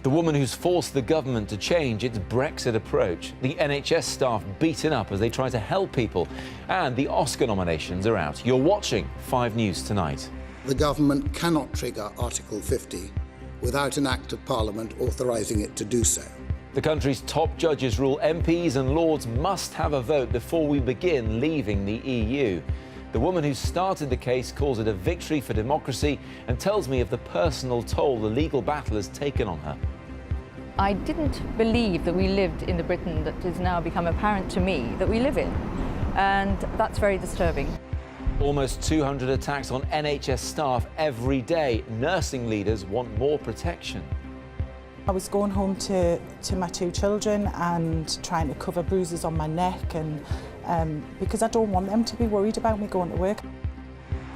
The woman who's forced the government to change its Brexit approach, the NHS staff beaten up as they try to help people, and the Oscar nominations are out. You're watching 5 News tonight. The government cannot trigger Article 50 without an Act of Parliament authorising it to do so. The country's top judges rule MPs and Lords must have a vote before we begin leaving the EU. The woman who started the case calls it a victory for democracy and tells me of the personal toll the legal battle has taken on her. I didn't believe that we lived in the Britain that has now become apparent to me that we live in, and that's very disturbing. Almost 200 attacks on NHS staff every day. Nursing leaders want more protection. I was going home to my 2 children and trying to cover bruises on my neck, and because I don't want them to be worried about me going to work.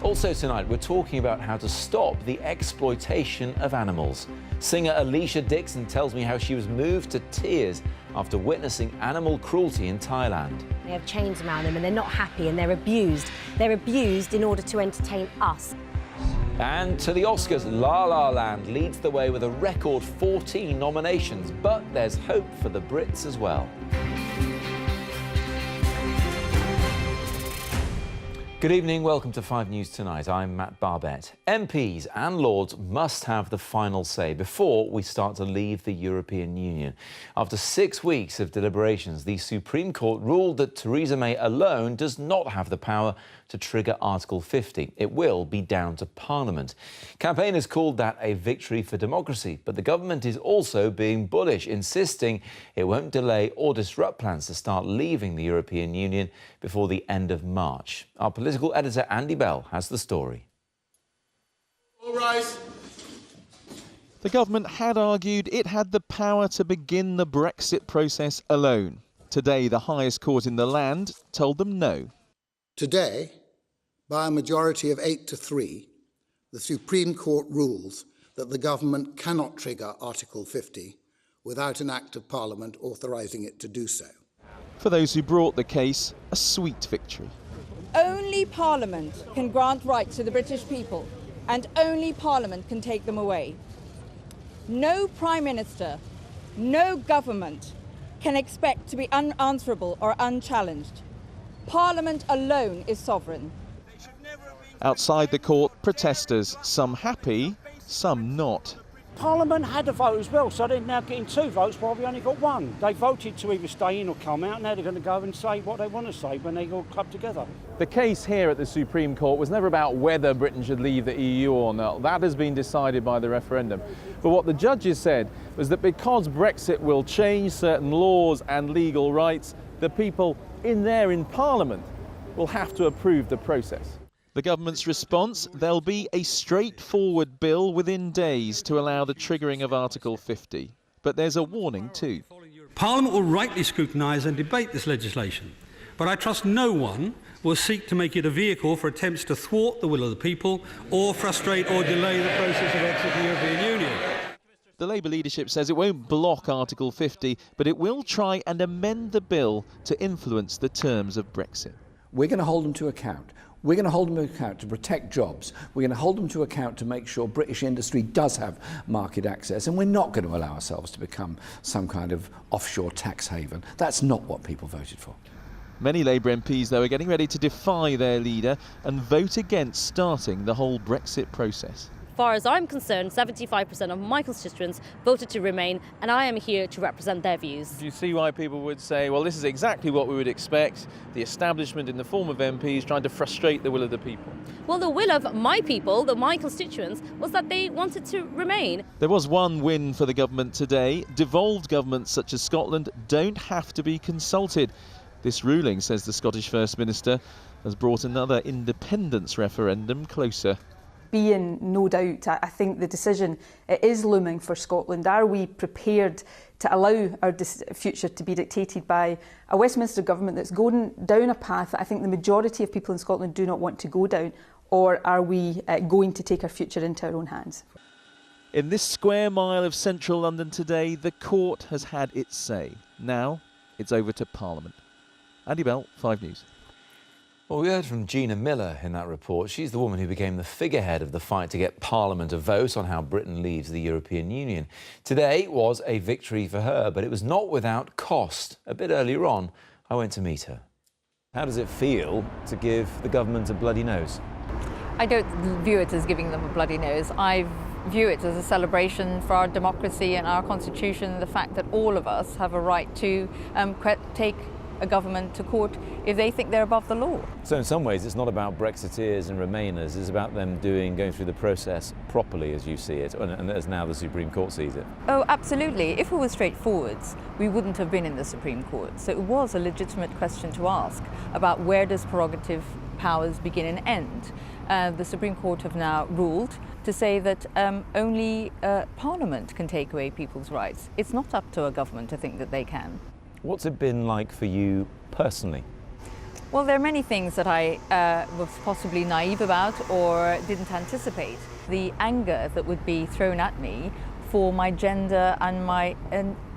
Also tonight, we're talking about how to stop the exploitation of animals. Singer Alicia Dixon tells me how she was moved to tears after witnessing animal cruelty in Thailand. They have chains around them and they're not happy and they're abused. They're abused in order to entertain us. And to the Oscars, La La Land leads the way with a record 14 nominations, but there's hope for the Brits as well. Good evening, welcome to 5 News Tonight. I'm Matt Barbett. MPs and Lords must have the final say before we start to leave the European Union. After 6 weeks of deliberations, the Supreme Court ruled that Theresa May alone does not have the power to trigger Article 50. It will be down to Parliament. Campaigners called that a victory for democracy, but the government is also being bullish, insisting it won't delay or disrupt plans to start leaving the European Union before the end of March. Our political editor Andy Bell has the story. All rise. The government had argued it had the power to begin the Brexit process alone. Today, the highest court in the land told them no. Today, by a majority of 8 to 3, the Supreme Court rules that the government cannot trigger Article 50 without an Act of Parliament authorising it to do so. For those who brought the case, a sweet victory. Only Parliament can grant rights to the British people, and only Parliament can take them away. No Prime Minister, no government can expect to be unanswerable or unchallenged. Parliament alone is sovereign. Outside the court, protesters, some happy, some not. Parliament had a vote as well, so they're now getting 2 votes while we only got 1. They voted to either stay in or come out. Now they're going to go and say what they want to say when they all club together. The case here at the Supreme Court was never about whether Britain should leave the EU or not. That has been decided by the referendum. But what the judges said was that because Brexit will change certain laws and legal rights, the people in Parliament will have to approve the process. The government's response, there'll be a straightforward bill within days to allow the triggering of Article 50. But there's a warning too. Parliament will rightly scrutinise and debate this legislation, but I trust no one will seek to make it a vehicle for attempts to thwart the will of the people or frustrate or delay the process of exit from the European Union. The Labour leadership says it won't block Article 50, but it will try and amend the bill to influence the terms of Brexit. We're going to hold them to account. We're going to hold them to account to protect jobs. We're going to hold them to account to make sure British industry does have market access, and we're not going to allow ourselves to become some kind of offshore tax haven. That's not what people voted for. Many Labour MPs, though, are getting ready to defy their leader and vote against starting the whole Brexit process. As far as I'm concerned, 75% of my constituents voted to remain, and I am here to represent their views. Do you see why people would say, well, this is exactly what we would expect, the establishment in the form of MPs trying to frustrate the will of the people? Well, the will of my people, my constituents, was that they wanted to remain. There was one win for the government today. Devolved governments such as Scotland don't have to be consulted. This ruling, says the Scottish First Minister, has brought another independence referendum closer. Be in no doubt, I think the decision is looming for Scotland. Are we prepared to allow our future to be dictated by a Westminster government that's going down a path that I think the majority of people in Scotland do not want to go down, or are we going to take our future into our own hands? In this square mile of central London today, the court has had its say. Now it's over to Parliament. Andy Bell, 5 News. Well, we heard from Gina Miller in that report. She's the woman who became the figurehead of the fight to get Parliament to vote on how Britain leaves the European Union. Today was a victory for her, but it was not without cost. A bit earlier on, I went to meet her. How does it feel to give the government a bloody nose? I don't view it as giving them a bloody nose. I view it as a celebration for our democracy and our constitution, the fact that all of us have a right to take a government to court if they think they're above the law. So in some ways it's not about Brexiteers and Remainers, it's about them going through the process properly as you see it, and as now the Supreme Court sees it. Oh, absolutely. If it was straightforward, we wouldn't have been in the Supreme Court. So it was a legitimate question to ask about where does prerogative powers begin and end. The Supreme Court have now ruled to say that only Parliament can take away people's rights. It's not up to a government to think that they can. What's it been like for you personally? Well, there are many things that I was possibly naive about or didn't anticipate. The anger that would be thrown at me for my gender and my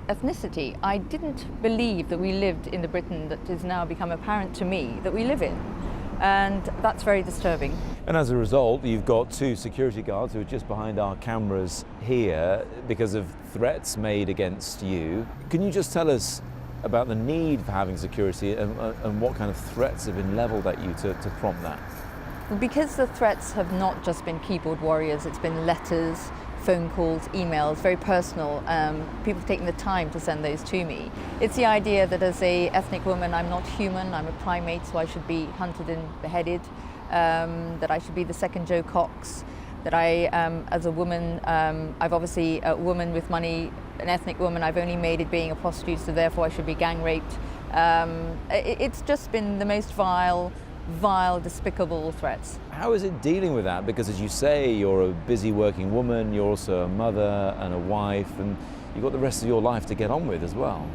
ethnicity. I didn't believe that we lived in the Britain that has now become apparent to me that we live in. And that's very disturbing. And as a result, you've got two security guards who are just behind our cameras here because of threats made against you. Can you just tell us about the need for having security and what kind of threats have been levelled at you to prompt that? Because the threats have not just been keyboard warriors, it's been letters, phone calls, emails, very personal. People taking the time to send those to me. It's the idea that as an ethnic woman, I'm not human, I'm a primate, so I should be hunted and beheaded, that I should be the second Joe Cox, that I, as a woman, I've obviously a woman with money, an ethnic woman, I've only made it being a prostitute, so therefore I should be gang raped. It's just been the most vile, despicable threats. How is it dealing with that? Because as you say, you're a busy working woman, you're also a mother and a wife, and you've got the rest of your life to get on with as well.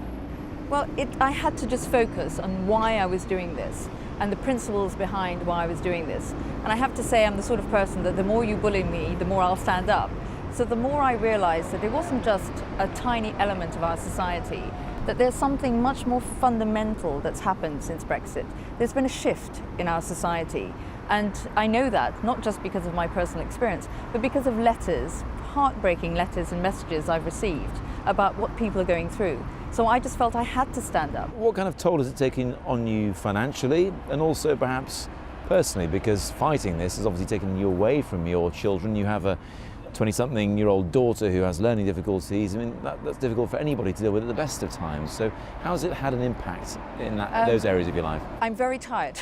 Well, I had to just focus on why I was doing this and the principles behind why I was doing this. And I have to say I'm the sort of person that the more you bully me, the more I'll stand up. So the more I realised that it wasn't just a tiny element of our society, that there's something much more fundamental that's happened since Brexit. There's been a shift in our society. And I know that, not just because of my personal experience, but because of letters, heartbreaking letters and messages I've received about what people are going through. So I just felt I had to stand up. What kind of toll has it taken on you financially and also perhaps personally? Because fighting this has obviously taken you away from your children. You have a 20-something-year-old daughter who has learning difficulties. I mean, that's difficult for anybody to deal with at the best of times. So how has it had an impact in those areas of your life? I'm very tired,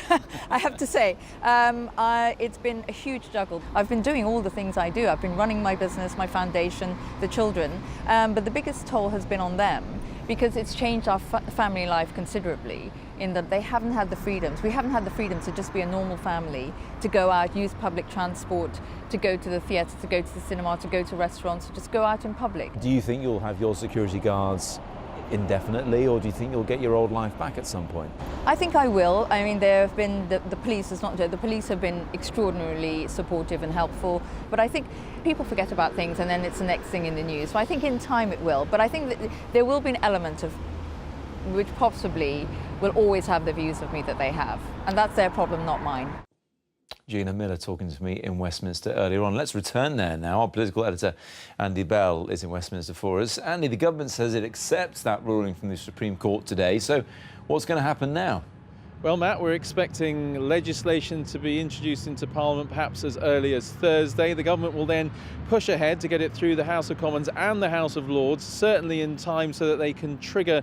I have to say. It's been a huge juggle. I've been doing all the things I do. I've been running my business, my foundation, the children, but the biggest toll has been on them because it's changed our family life considerably in that they haven't had the freedoms. We haven't had the freedom to just be a normal family, to go out, use public transport, to go to the theatre, to go to the cinema, to go to restaurants, to just go out in public. Do you think you'll have your security guards indefinitely, or do you think you'll get your old life back at some point? I think I will. I mean, there have been the police have been extraordinarily supportive and helpful, but I think people forget about things and then it's the next thing in the news. So I think in time it will, but I think that there will be an element of which possibly will always have the views of me that they have, and that's their problem, not mine. Gina Miller talking to me in Westminster earlier on. Let's return there now. Our political editor, Andy Bell, is in Westminster for us. Andy, the government says it accepts that ruling from the Supreme Court today. So what's going to happen now? Well, Matt, we're expecting legislation to be introduced into Parliament perhaps as early as Thursday. The government will then push ahead to get it through the House of Commons and the House of Lords, certainly in time so that they can trigger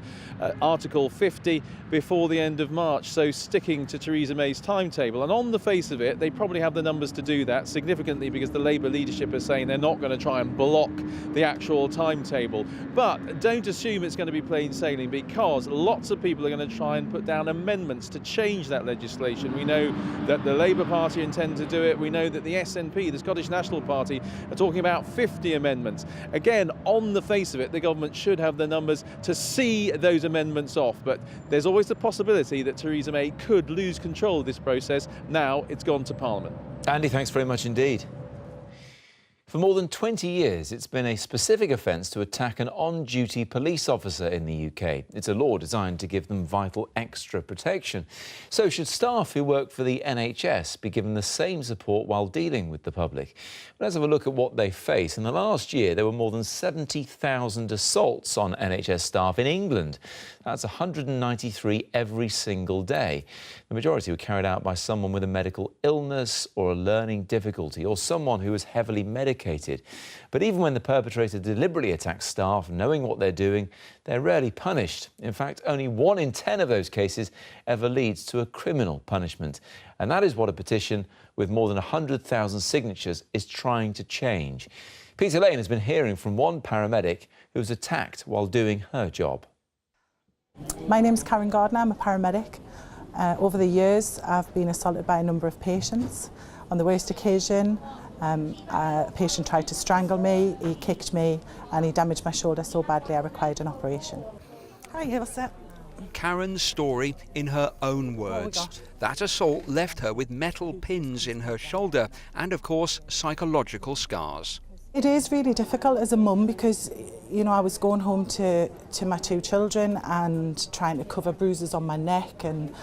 Article 50 before the end of March, so sticking to Theresa May's timetable. And on the face of it, they probably have the numbers to do that, significantly because the Labour leadership is saying they're not going to try and block the actual timetable. But don't assume it's going to be plain sailing, because lots of people are going to try and put down amendments to change that legislation. We know that the Labour Party intend to do it. We know that the SNP, the Scottish National Party, are talking about 50 amendments. Again, on the face of it, the government should have the numbers to see those amendments off. But there's always the possibility that Theresa May could lose control of this process. Now it's gone to Parliament. Andy, thanks very much indeed. For more than 20 years, it's been a specific offence to attack an on-duty police officer in the UK. It's a law designed to give them vital extra protection. So should staff who work for the NHS be given the same support while dealing with the public? Let's have a look at what they face. In the last year, there were more than 70,000 assaults on NHS staff in England. That's 193 every single day. The majority were carried out by someone with a medical illness or a learning difficulty, or someone who was heavily medicated. But even when the perpetrator deliberately attacks staff, knowing what they're doing, they're rarely punished. In fact, only 1 in 10 of those cases ever leads to a criminal punishment. And that is what a petition with more than 100,000 signatures is trying to change. Peter Lane has been hearing from one paramedic who was attacked while doing her job. My name's Karen Gardner, I'm a paramedic. Over the years, I've been assaulted by a number of patients. On the worst occasion, a patient tried to strangle me, he kicked me and he damaged my shoulder so badly I required an operation. Hi, what's that? Karen's story in her own words. That assault left her with metal pins in her shoulder and, of course, psychological scars. It is really difficult as a mum because, you know, I was going home to my 2 children and trying to cover bruises on my neck, and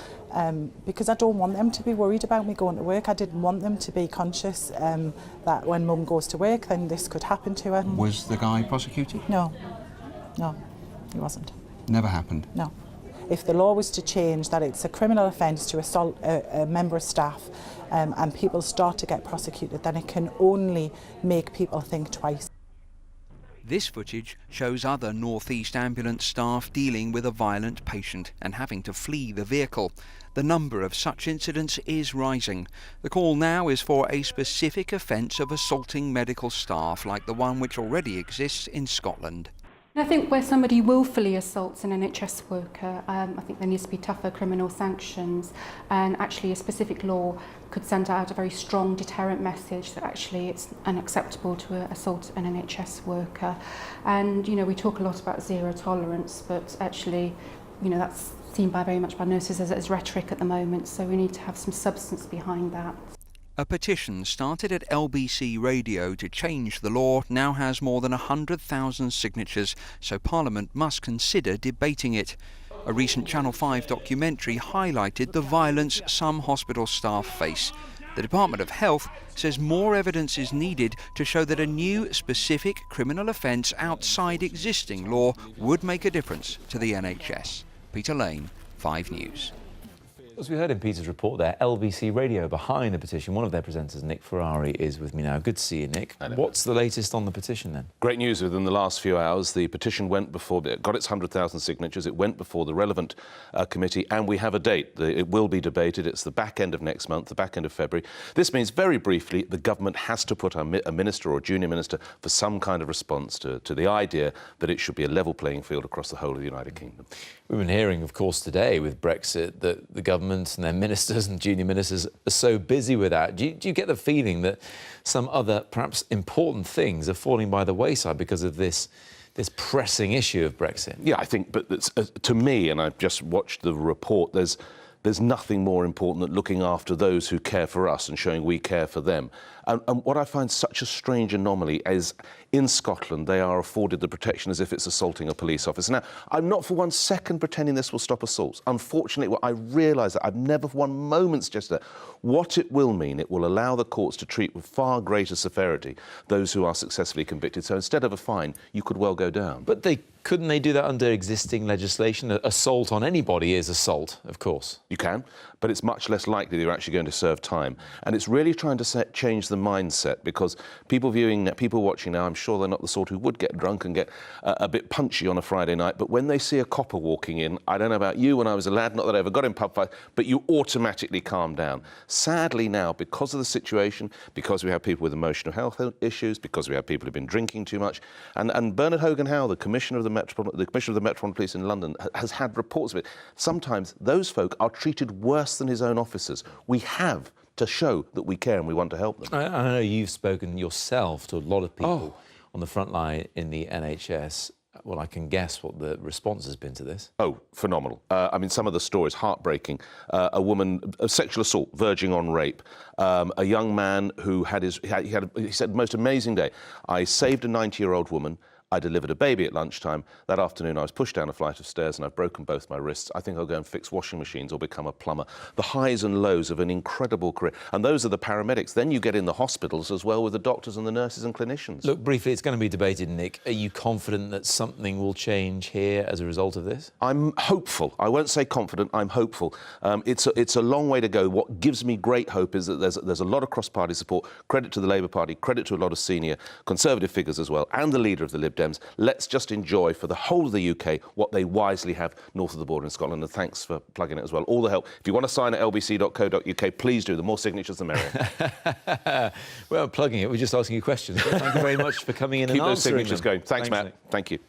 because I don't want them to be worried about me going to work. I didn't want them to be conscious that when mum goes to work then this could happen to her. Was the guy prosecuted? No, he wasn't. Never happened? No. If the law was to change that it's a criminal offence to assault a member of staff and people start to get prosecuted, then it can only make people think twice. This footage shows other North East ambulance staff dealing with a violent patient and having to flee the vehicle. The number of such incidents is rising. The call now is for a specific offence of assaulting medical staff like the one which already exists in Scotland. I think where somebody willfully assaults an NHS worker, I think there needs to be tougher criminal sanctions, and actually a specific law could send out a very strong deterrent message that actually it's unacceptable to assault an NHS worker. And, you know, we talk a lot about zero tolerance, but actually, you know, that's seen very much by nurses as rhetoric at the moment, so we need to have some substance behind that. A petition started at LBC Radio to change the law now has more than 100,000 signatures, so Parliament must consider debating it. A recent Channel 5 documentary highlighted the violence some hospital staff face. The Department of Health says more evidence is needed to show that a new specific criminal offence outside existing law would make a difference to the NHS. Peter Lane, 5 News. As we heard in Peter's report there, LBC Radio behind the petition. One of their presenters, Nick Ferrari, is with me now. Good to see you, Nick. What's the latest on the petition then? Great news within the last few hours. The petition went before, it got its 100,000 signatures. It went before the relevant committee, and we have a date. It will be debated. It's the back end of next month, the back end of February. This means, very briefly, the government has to put a minister or a junior minister for some kind of response to the idea that it should be a level playing field across the whole of the United Kingdom. We've been hearing, of course, today with Brexit that the government and their ministers and junior ministers are so busy with that. Do you get the feeling that some other, perhaps important things are falling by the wayside because of this pressing issue of Brexit? Yeah, I think, but to me, and I've just watched the report, there's nothing more important than looking after those who care for us and showing we care for them. And what I find such a strange anomaly is in Scotland they are afforded the protection as if it's assaulting a police officer. Now, I'm not for 1 second pretending this will stop assaults. Unfortunately, I realise that I've never for 1 moment suggested that. What it will mean, it will allow the courts to treat with far greater severity those who are successfully convicted. So instead of a fine, you could well go down. But couldn't they do that under existing legislation? Assault on anybody is assault, of course. You can, but it's much less likely that you're actually going to serve time. And it's really trying to change the mindset, because people watching now, I'm sure they're not the sort who would get drunk and get a bit punchy on a Friday night, but when they see a copper walking in, I don't know about you when I was a lad, not that I ever got in pub fights, but you automatically calm down. Sadly now, because of the situation, because we have people with emotional health issues, because we have people who've been drinking too much, and Bernard Hogan-Howe, the Commissioner of the Metropolitan Police in London, has had reports of it. Sometimes those folk are treated worse than his own officers. We have to show that we care and we want to help them. I know you've spoken yourself to a lot of people on the front line in the NHS. Well, I can guess what the response has been to this. Oh, phenomenal. I mean, some of the stories, heartbreaking. A woman, a sexual assault, verging on rape. A young man who he said, the most amazing day. I saved a 90-year-old woman. I delivered a baby at lunchtime. That afternoon, I was pushed down a flight of stairs and I've broken both my wrists. I think I'll go and fix washing machines or become a plumber. The highs and lows of an incredible career. And those are the paramedics. Then you get in the hospitals as well with the doctors and the nurses and clinicians. Look, briefly, it's going to be debated, Nick. Are you confident that something will change here as a result of this? I'm hopeful. I won't say confident, I'm hopeful. It's a long way to go. What gives me great hope is that there's a lot of cross-party support. Credit to the Labour Party, credit to a lot of senior Conservative figures as well, and the leader of the Lib Dems. Let's just enjoy for the whole of the UK what they wisely have north of the border in Scotland. And thanks for plugging it as well. All the help. If you want to sign at lbc.co.uk, please do. The more signatures, the merrier. We aren't plugging it. We're just asking you questions. But thank you very much for coming in and answering those signatures them. going. Thanks, Matt. Nick. Thank you.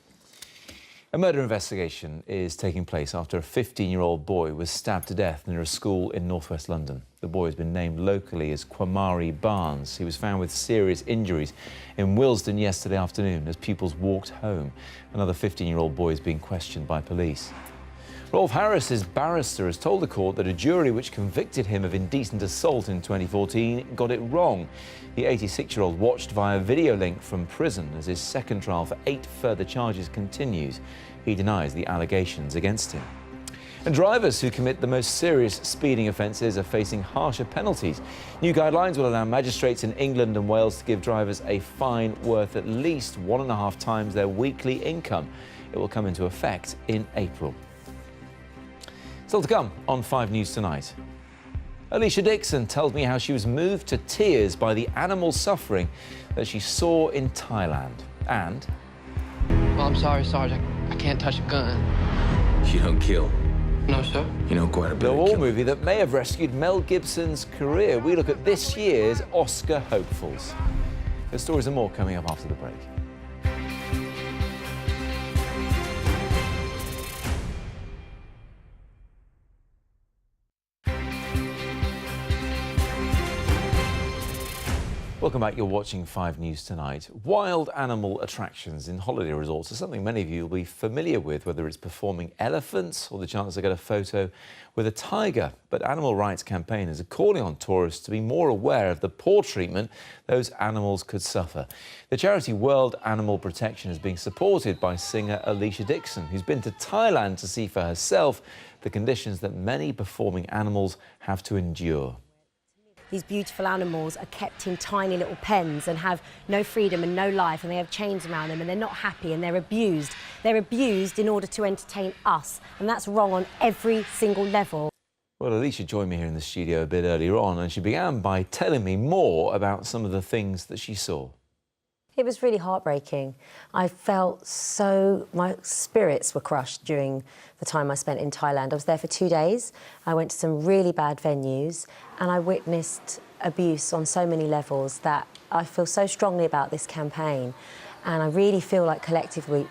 A murder investigation is taking place after a 15-year-old boy was stabbed to death near a school in northwest London. The boy has been named locally as Kwamari Barnes. He was found with serious injuries in Willesden yesterday afternoon as pupils walked home. Another 15-year-old boy is being questioned by police. Rolf Harris's barrister has told the court that a jury which convicted him of indecent assault in 2014 got it wrong. The 86-year-old watched via video link from prison as his second trial for 8 further charges continues. He denies the allegations against him. And drivers who commit the most serious speeding offences are facing harsher penalties. New guidelines will allow magistrates in England and Wales to give drivers a fine worth at least 1.5 times their weekly income. It will come into effect in April. Still to come on 5 News Tonight. Alicia Dixon tells me how she was moved to tears by the animal suffering that she saw in Thailand. And... Well, I'm sorry, Sergeant. I can't touch a gun. You don't kill. No, sir. You know quite a bit. The war movie that may have rescued Mel Gibson's career. We look at this year's Oscar hopefuls. The stories and more coming up after the break. Welcome back. You're watching 5 News Tonight. Wild animal attractions in holiday resorts are something many of you will be familiar with, whether it's performing elephants or the chance to get a photo with a tiger. But animal rights campaigners are calling on tourists to be more aware of the poor treatment those animals could suffer. The charity World Animal Protection is being supported by singer Alicia Dixon, who's been to Thailand to see for herself the conditions that many performing animals have to endure. These beautiful animals are kept in tiny little pens and have no freedom and no life, and they have chains around them and they're not happy and they're abused. They're abused in order to entertain us, and that's wrong on every single level. Well, Alicia joined me here in the studio a bit earlier on, and she began by telling me more about some of the things that she saw. It was really heartbreaking. I felt my spirits were crushed during the time I spent in Thailand. I was there for 2 days. I went to some really bad venues and I witnessed abuse on so many levels that I feel so strongly about this campaign. And I really feel like collectively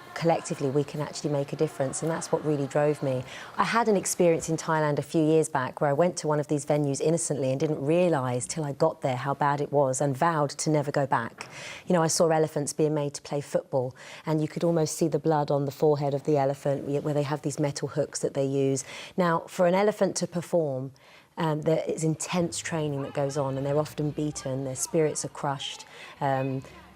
we can actually make a difference, and that's what really drove me. I had an experience in Thailand a few years back where I went to one of these venues innocently and didn't realise till I got there how bad it was, and vowed to never go back. You know, I saw elephants being made to play football, and you could almost see the blood on the forehead of the elephant where they have these metal hooks that they use. Now, for an elephant to perform, there is intense training that goes on, and they're often beaten, their spirits are crushed.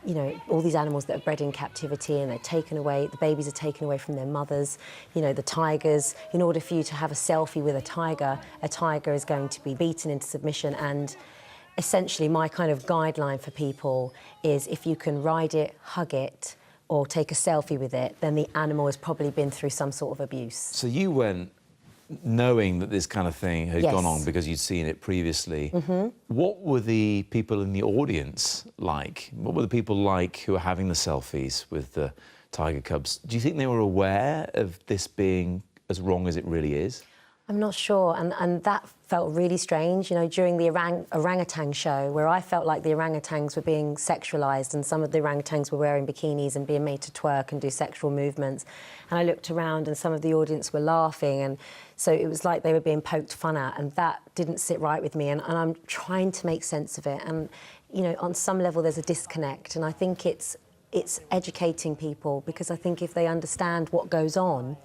You know, all these animals that are bred in captivity and they're taken away, the babies are taken away from their mothers. You know, the tigers, in order for you to have a selfie with a tiger is going to be beaten into submission. And essentially my kind of guideline for people is if you can ride it, hug it, or take a selfie with it, then the animal has probably been through some sort of abuse. So you went knowing that this kind of thing had Yes. gone on because you'd seen it previously. Mm-hmm. What were the people in the audience like? What were the people like who were having the selfies with the tiger cubs? Do you think they were aware of this being as wrong as it really is? I'm not sure, and that felt really strange, you know, during the orangutan show, where I felt like the orangutans were being sexualised and some of the orangutans were wearing bikinis and being made to twerk and do sexual movements. And I looked around and some of the audience were laughing, and so it was like they were being poked fun at, and that didn't sit right with me, and I'm trying to make sense of it. And, you know, on some level there's a disconnect, and I think it's it's educating people, because I think if they understand what goes on,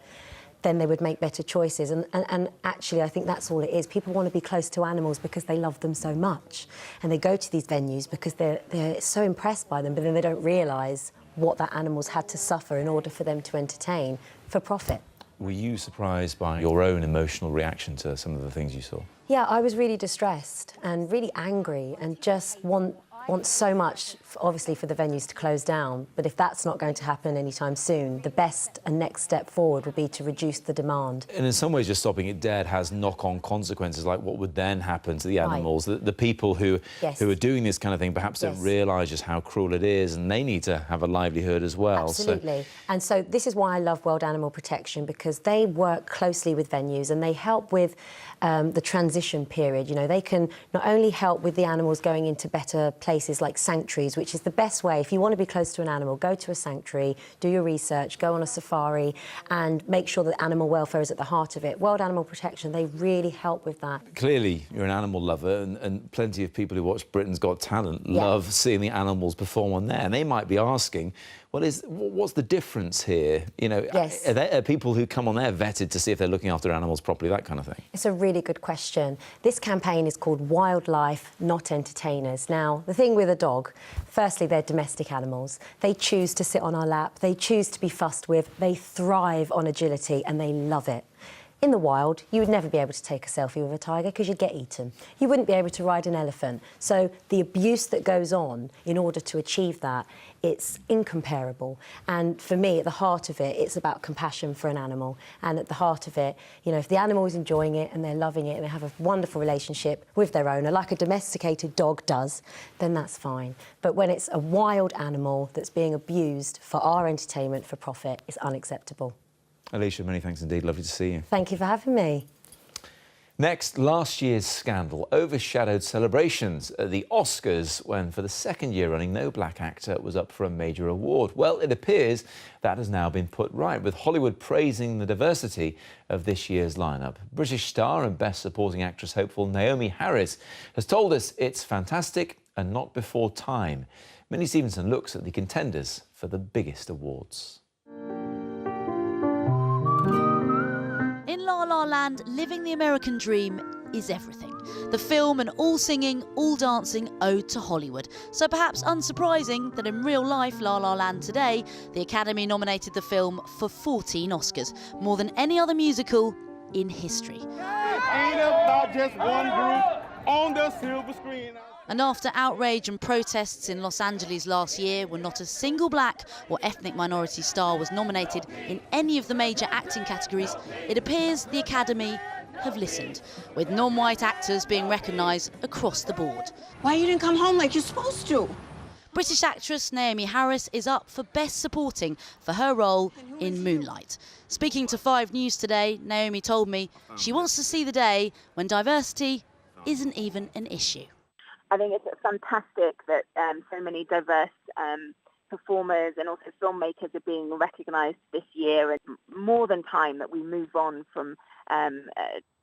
then they would make better choices. And actually, I think that's all it is. People want to be close to animals because they love them so much. And they go to these venues because they're so impressed by them, but then they don't realise what that animal's had to suffer in order for them to entertain for profit. Were you surprised by your own emotional reaction to some of the things you saw? Yeah, I was really distressed and really angry and just want so much, obviously, for the venues to close down. But if that's not going to happen anytime soon, the best and next step forward would be to reduce the demand. And in some ways, just stopping it dead has knock-on consequences, like what would then happen to the animals. Right. The people who are doing this kind of thing perhaps don't realise just how cruel it is, and they need to have a livelihood as well. Absolutely. And so this is why I love World Animal Protection, because they work closely with venues and they help with the transition period. You know, they can not only help with the animals going into better places like sanctuaries, which is the best way. If you want to be close to an animal, go to a sanctuary, do your research, go on a safari and make sure that animal welfare is at the heart of it. World Animal Protection, they really help with that. Clearly, you're an animal lover, and plenty of people who watch Britain's Got Talent love seeing the animals perform on there. And they might be asking, well, what's the difference here? You know, are people who come on there vetted to see if they're looking after animals properly, that kind of thing? It's a really good question. This campaign is called Wildlife, Not Entertainers. Now, the thing with a dog, firstly, they're domestic animals. They choose to sit on our lap, they choose to be fussed with, they thrive on agility and they love it. In the wild, you would never be able to take a selfie with a tiger because you'd get eaten. You wouldn't be able to ride an elephant. So the abuse that goes on in order to achieve that, it's incomparable. And for me, at the heart of it, it's about compassion for an animal. And at the heart of it, you know, if the animal is enjoying it and they're loving it and they have a wonderful relationship with their owner, like a domesticated dog does, then that's fine. But when it's a wild animal that's being abused for our entertainment, for profit, it's unacceptable. Alicia, many thanks indeed. Lovely to see you. Thank you for having me. Next, last year's scandal overshadowed celebrations at the Oscars when, for the second year running, no black actor was up for a major award. Well, it appears that has now been put right, with Hollywood praising the diversity of this year's lineup. British star and Best Supporting Actress hopeful Naomie Harris has told us it's fantastic and not before time. Minnie Stevenson looks at the contenders for the biggest awards. In La La Land, living the American dream is everything. The film an all-singing, all-dancing ode to Hollywood. So perhaps unsurprising that in real life La La Land today, the Academy nominated the film for 14 Oscars, more than any other musical in history. Ain't about just one group on the silver screen. And after outrage and protests in Los Angeles last year, when not a single black or ethnic minority star was nominated in any of the major acting categories, it appears the Academy have listened, with non-white actors being recognised across the board. Why you didn't come home like you're supposed to? British actress Naomie Harris is up for Best Supporting for her role in Moonlight. Speaking to 5 News today, Naomie told me she wants to see the day when diversity isn't even an issue. I think it's fantastic that so many diverse performers and also filmmakers are being recognised this year. It's more than time that we move on from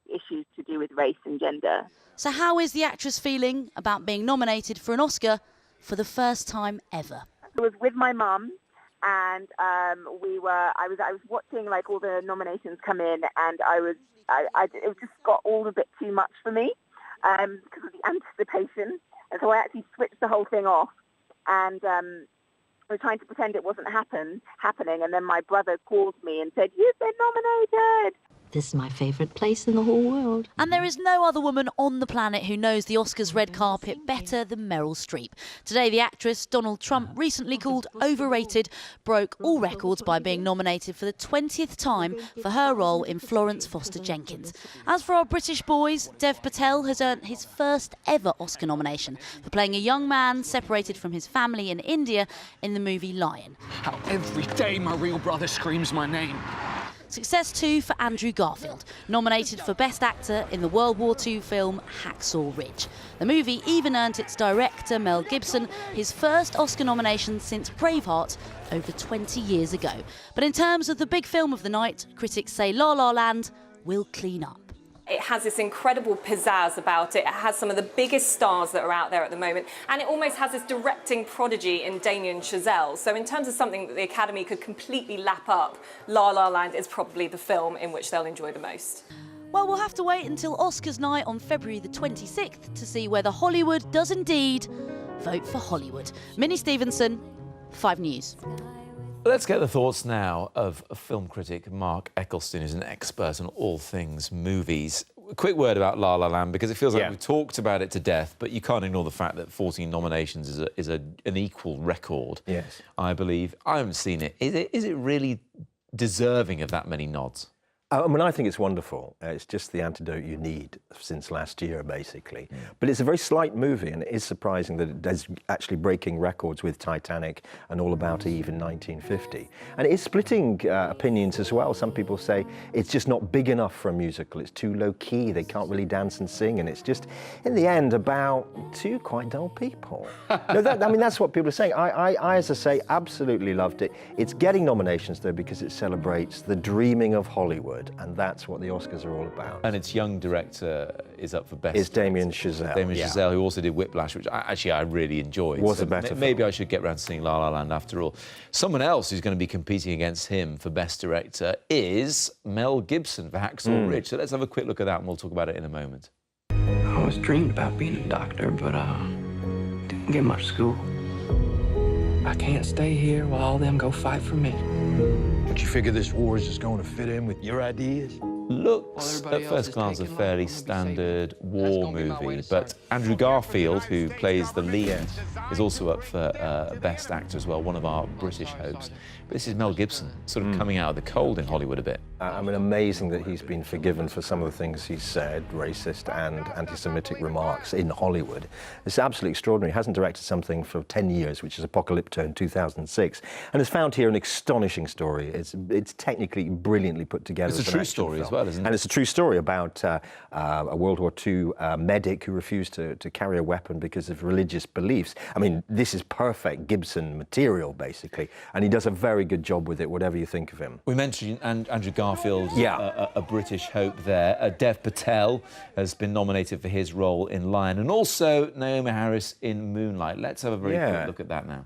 issues to do with race and gender. So how is the actress feeling about being nominated for an Oscar for the first time ever? I was with my mum, and I was watching like all the nominations come in, and it just got all a bit too much for me. Because of the anticipation, and so I actually switched the whole thing off, and I was trying to pretend it wasn't happening, and then my brother called me and said, "You've been nominated." This is my favourite place in the whole world. And there is no other woman on the planet who knows the Oscars red carpet better than Meryl Streep. Today, the actress Donald Trump recently called overrated broke all records by being nominated for the 20th time for her role in Florence Foster Jenkins. As for our British boys, Dev Patel has earned his first ever Oscar nomination for playing a young man separated from his family in India in the movie Lion. How every day my real brother screams my name. Success too for Andrew Garfield, nominated for Best Actor in the World War II film Hacksaw Ridge. The movie even earned its director, Mel Gibson, his first Oscar nomination since Braveheart over 20 years ago. But in terms of the big film of the night, critics say La La Land will clean up. It has this incredible pizzazz about it. It has some of the biggest stars that are out there at the moment, and it almost has this directing prodigy in Damien Chazelle. So in terms of something that the Academy could completely lap up, La La Land is probably the film in which they'll enjoy the most. Well, we'll have to wait until Oscars night on February the 26th to see whether Hollywood does indeed vote for Hollywood. Minnie Stevenson, 5 News. Let's get the thoughts now of film critic Mark Ecclestone, who's an expert on all things movies. A quick word about La La Land, because it feels like we've talked about it to death, but you can't ignore the fact that 14 nominations is an equal record. Yes. I believe. I haven't seen it. Is it really deserving of that many nods? I mean, I think it's wonderful. It's just the antidote you need since last year, basically. But it's a very slight movie, and it is surprising that it is actually breaking records with Titanic and All About Eve in 1950. And it is splitting opinions as well. Some people say it's just not big enough for a musical. It's too low-key. They can't really dance and sing. And it's just, in the end, about two quite dull people. No, I mean, that's what people are saying. I, as I say, absolutely loved it. It's getting nominations, though, because it celebrates the dreaming of Hollywood. And that's what the Oscars are all about. And its young director is up for best. It's Damien Chazelle. Damien Chazelle, who also did Whiplash, which I really enjoyed. Was a better maybe film. I should get round to seeing La La Land after all. Someone else who's going to be competing against him for best director is Mel Gibson for Hacksaw Ridge. So let's have a quick look at that, and we'll talk about it in a moment. I always dreamed about being a doctor, but didn't get much school. I can't stay here while all them go fight for me. But you figure this war is just going to fit in with your ideas? Looks, at first glance, a fairly standard war movie, but Andrew Garfield, who plays the lead, is also up for Best Actor as well, one of our British hopes. But this is Mel Gibson, sort of coming out of the cold in Hollywood a bit. I mean, amazing that he's been forgiven for some of the things he's said, racist and anti-Semitic remarks in Hollywood. It's absolutely extraordinary. He hasn't directed something for 10 years, which is Apocalypto in 2006, and has found here an astonishing story. It's technically brilliantly put together. It's a true story as well, isn't it? And it's a true story about a World War II medic who refused to carry a weapon because of religious beliefs. I mean, this is perfect Gibson material, basically, and he does a very good job with it, whatever you think of him. We mentioned Andrew Garfield, a British hope there. Dev Patel has been nominated for his role in Lion, and also Naomi Harris in Moonlight. Let's have a very quick look at that now.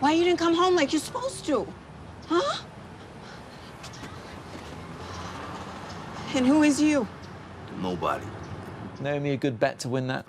Why you didn't come home like you're supposed to? Huh? And who is you? Nobody. Naomi, a good bet to win that?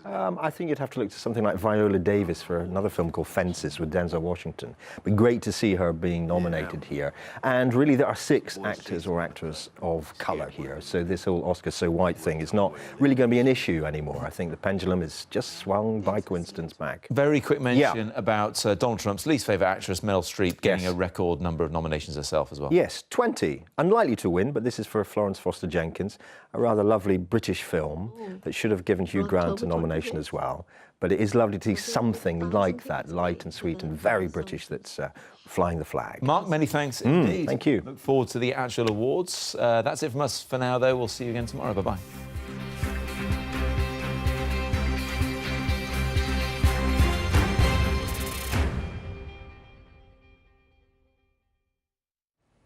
I think you'd have to look to something like Viola Davis for another film called Fences with Denzel Washington. But great to see her being nominated here. And really, there are 6 actors or actors of colour here. So this whole Oscar so white thing is not really going to be an issue anymore. I think the pendulum is just swung by coincidence back. Very quick mention about Donald Trump's least favourite actress, Meryl Streep, getting a record number of nominations herself as well. Yes, 20. Unlikely to win, but this is for Florence Foster Jenkins, a rather lovely British film that should have given Hugh Grant a nomination as well. But it is lovely to see something like that, light and sweet and very British, that's flying the flag. Mark, many thanks indeed. Thank you. Look forward to the actual awards. That's it from us for now, though. We'll see you again tomorrow. Bye-bye.